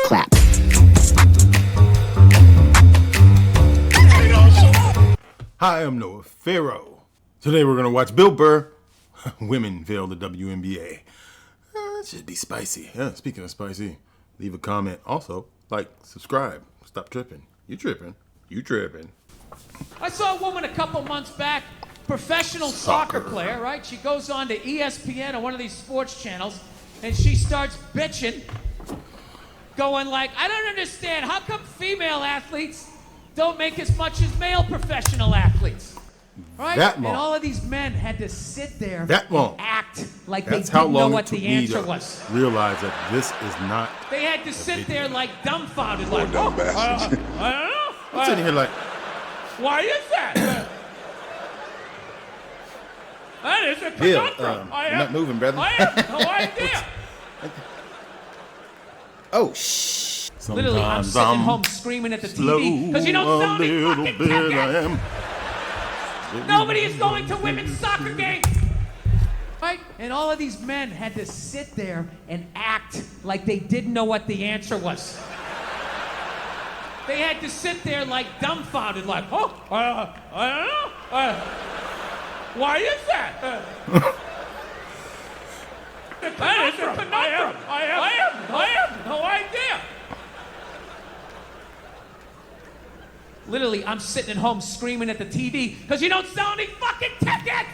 Clap. Hi, I'm Noah Farrow. Today we're going to watch Bill Burr, Women Fail the WNBA. It should be spicy. Yeah, speaking of spicy, leave a comment. Also, like, subscribe. Stop tripping. You tripping. You tripping. I saw a woman a couple months back, professional soccer player, right? She goes on to ESPN or one of these sports channels, and she starts bitching, going like, I don't understand, how come female athletes don't make as much as male professional athletes? Right? That and long. all of these men had to sit there That long. and act like That's they how didn't know long it what took the me answer to was. realize that this is not. They had to sit there like dumbfounded, like, dumb bastards. I don't know. I'm sitting here like, Why is that? That is a Bill, conundrum. you're not moving, brother. I have no idea. oh, shh. Literally, I'm Sometimes sitting home screaming at the TV because you don't slow sound a any little fucking bit, I ticket. am. Nobody is going to women's soccer games. Right? And all of these men had to sit there and act like they didn't know what the answer was. They had to sit there like dumbfounded, like, I don't know. Why is that? That is a conundrum. I have no idea. Literally, I'm sitting at home screaming at the TV because you don't sell any fucking tickets.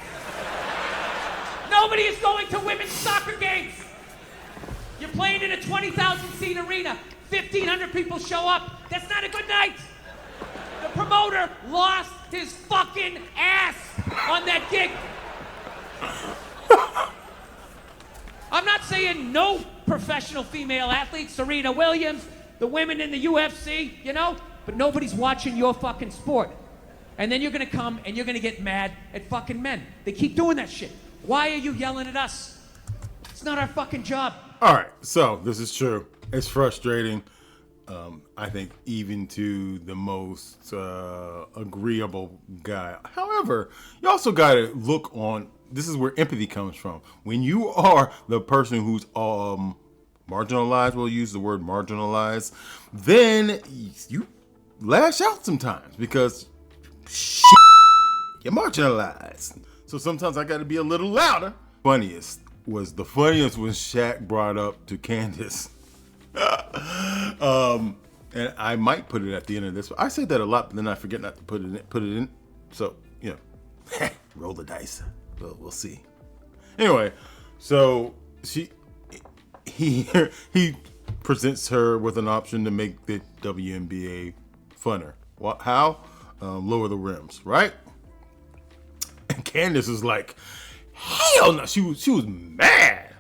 Nobody is going to women's soccer games. You're playing in a 20,000 seat arena. 1,500 people show up. That's not a good night. The promoter lost his fucking ass on that gig. I'm not saying no professional female athletes, Serena Williams, the women in the UFC, you know, but nobody's watching your fucking sport. And then you're gonna come and you're gonna get mad at fucking men. They keep doing that shit. Why are you yelling at us? It's not our fucking job. All right, so this is true. It's frustrating. I think even to the most agreeable guy. However, you also got to look on, this is where empathy comes from. When you are the person who's marginalized, we'll use the word marginalized, then you lash out sometimes because you're marginalized. So sometimes I got to be a little louder. The funniest was when Shaq brought up to Candace. And I might put it at the end of this. I say that a lot, but then I forget not to put it in. So, you know, roll the dice. We'll see. Anyway, so he presents her with an option to make the WNBA funner. How? Lower the rims, right? And Candace is like, hell no. She was mad.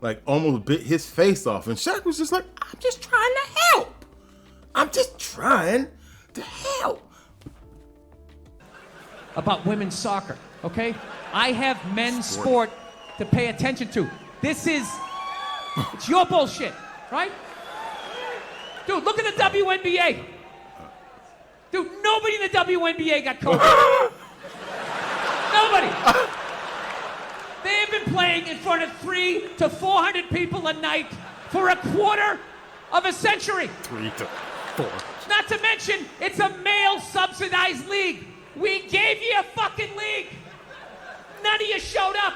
Like almost bit his face off. And Shaq was just like, I'm just trying to help. I'm just trying to help. About women's soccer, okay? I have men's sport to pay attention to. It's your bullshit, right? Dude, look at the WNBA. Dude, nobody in the WNBA got COVID. Nobody. They have been playing in front of 300 to 400 people a night for a quarter of a century. 3 to 4. Not to mention, it's a male-subsidized league. We gave you a fucking league. None of you showed up.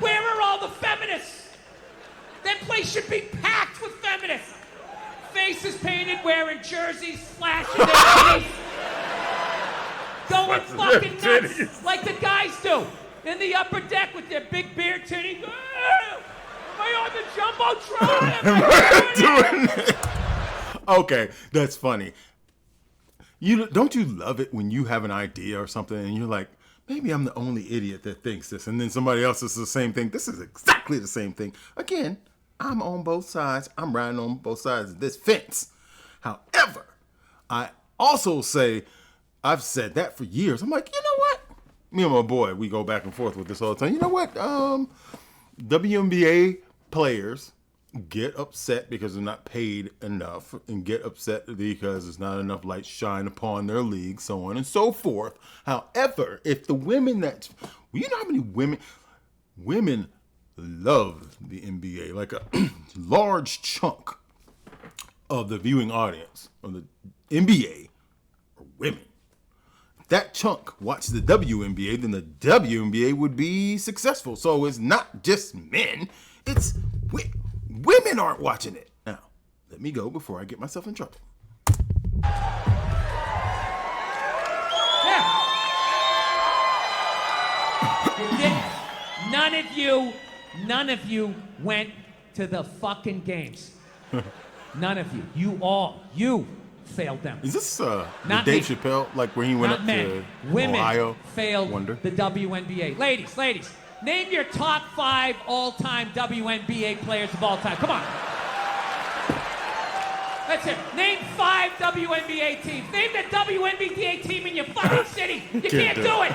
Where are all the feminists? That place should be packed with feminists. Faces painted, wearing jerseys, flashing their titties. Going fucking nuts like the guys do. In the upper deck with their big beer titties. Am I on the Jumbotron? Am I doing it? Okay, that's funny. Don't you love it when you have an idea or something and you're like, maybe I'm the only idiot that thinks this, and then somebody else is the same thing. This is exactly the same thing. Again, I'm on both sides. I'm riding on both sides of this fence. However, I also say, I've said that for years. I'm like, you know what? Me and my boy, we go back and forth with this all the time. You know what? WNBA players get upset because they're not paid enough, and get upset because there's not enough light shine upon their league, so on and so forth. However, if the women you know how many women love the NBA, like a large chunk of the viewing audience of the NBA are women. If that chunk watched the WNBA, then the WNBA would be successful. So it's not just men, it's women aren't watching it. Now, let me go before I get myself in trouble. Yeah. You didn't. None of you went to the fucking games. None of you. You failed them. Is this the Not Dave me. Chappelle, like where he went Not up men. to Women Ohio? failed Wonder? the WNBA. Ladies, name your top 5 all-time WNBA players of all time. Come on. That's it. Name 5 WNBA teams. Name the WNBA team in your fucking city. You can't do it.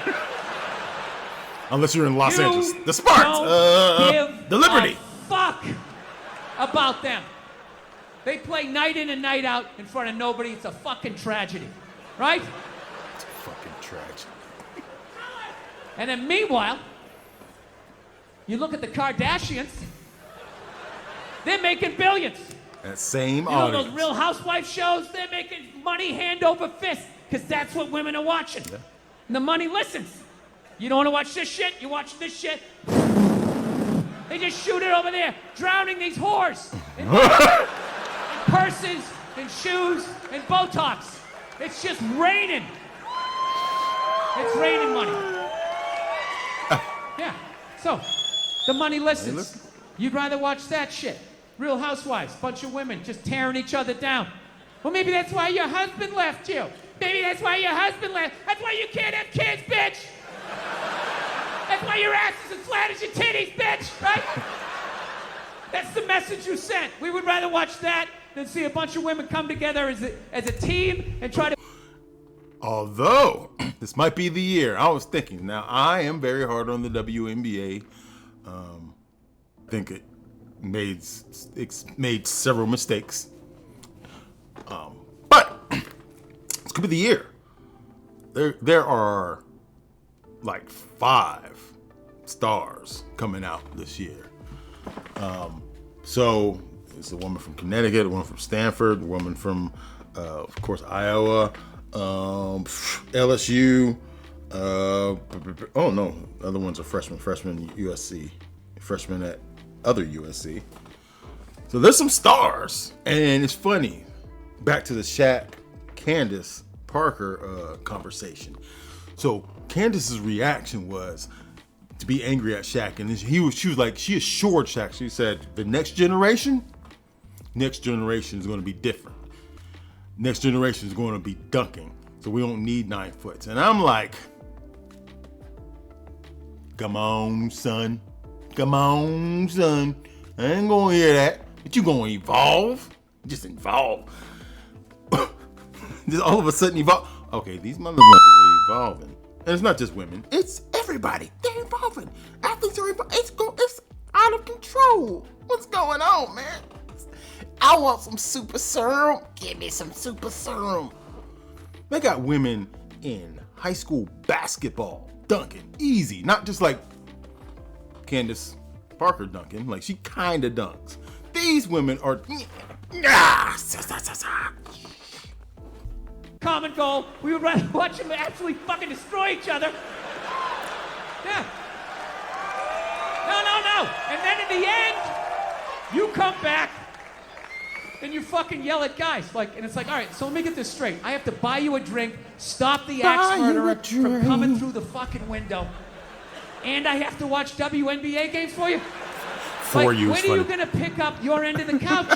Unless you're in Los You Angeles. The Sparks. don't give The Liberty. a fuck about them. They play night in and night out in front of nobody. It's a fucking tragedy. Right? It's a fucking tragedy. And then meanwhile, you look at the Kardashians. They're making billions. That same You know audience. those Real Housewife shows? They're making money hand over fist because that's what women are watching. Yeah. And the money listens. You don't want to watch this shit? You watch this shit? They just shoot it over there, drowning these whores in purses and shoes and Botox. It's just raining. It's raining money. Yeah. So, the money listens. You'd rather watch that shit. Real Housewives, bunch of women just tearing each other down. Well, maybe that's why your husband left you. Maybe that's why your husband left. That's why you can't have kids, bitch. That's why your ass is as flat as your titties, bitch, right? That's the message you sent. We would rather watch that than see a bunch of women come together as a team and try to... Although, this might be the year. I was thinking, now I am very hard on the WNBA. I think it made several mistakes. But it's gonna be the year. There are like 5 stars coming out this year. So it's a woman from Connecticut, a woman from Stanford, a woman from, of course, Iowa, LSU. Oh no, other ones are freshman USC, freshman at other USC. So there's some stars, and it's funny. Back to the Shaq, Candace Parker conversation. So Candace's reaction was to be angry at Shaq, and she was like, she assured Shaq. She said, the next generation is going to be different. Next generation is going to be dunking, so we don't need 9 foots. And I'm like, come on, son. Come on, son. I ain't gonna hear that. But you gonna evolve? Just evolve. Just all of a sudden evolve. Okay, these motherfuckers are evolving. And it's not just women. It's everybody. They're evolving. Athletes are evolving. It's out of control. What's going on, man? I want some super serum. Give me some super serum. They got women in high school basketball dunking. Easy. Not just like Candace Parker dunking. Like, she kind of dunks. These women are... Common goal. We would rather watch them absolutely fucking destroy each other. Yeah. No. And then in the end, you come back and you fucking yell at guys. And it's like, all right, so let me get this straight. I have to buy you a drink, stop the axe murderer from coming through the fucking window, and I have to watch WNBA games for you? For you, when are you gonna pick up your end of the couch?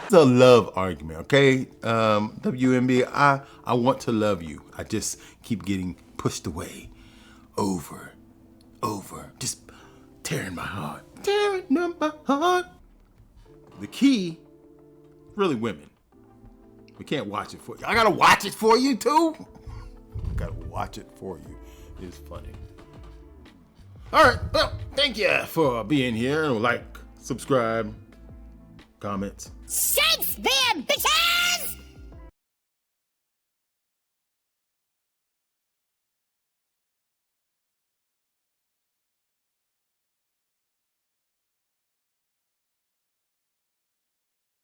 It's a love argument, okay? WNBA, I want to love you. I just keep getting pushed away over, just tearing my heart. Tearing up my heart. The key, really women. We can't watch it for you. I gotta watch it for you too? I gotta watch it for you. It's funny. All right, well, thank you for being here. Like, subscribe, comments. Thanks, there, bitches!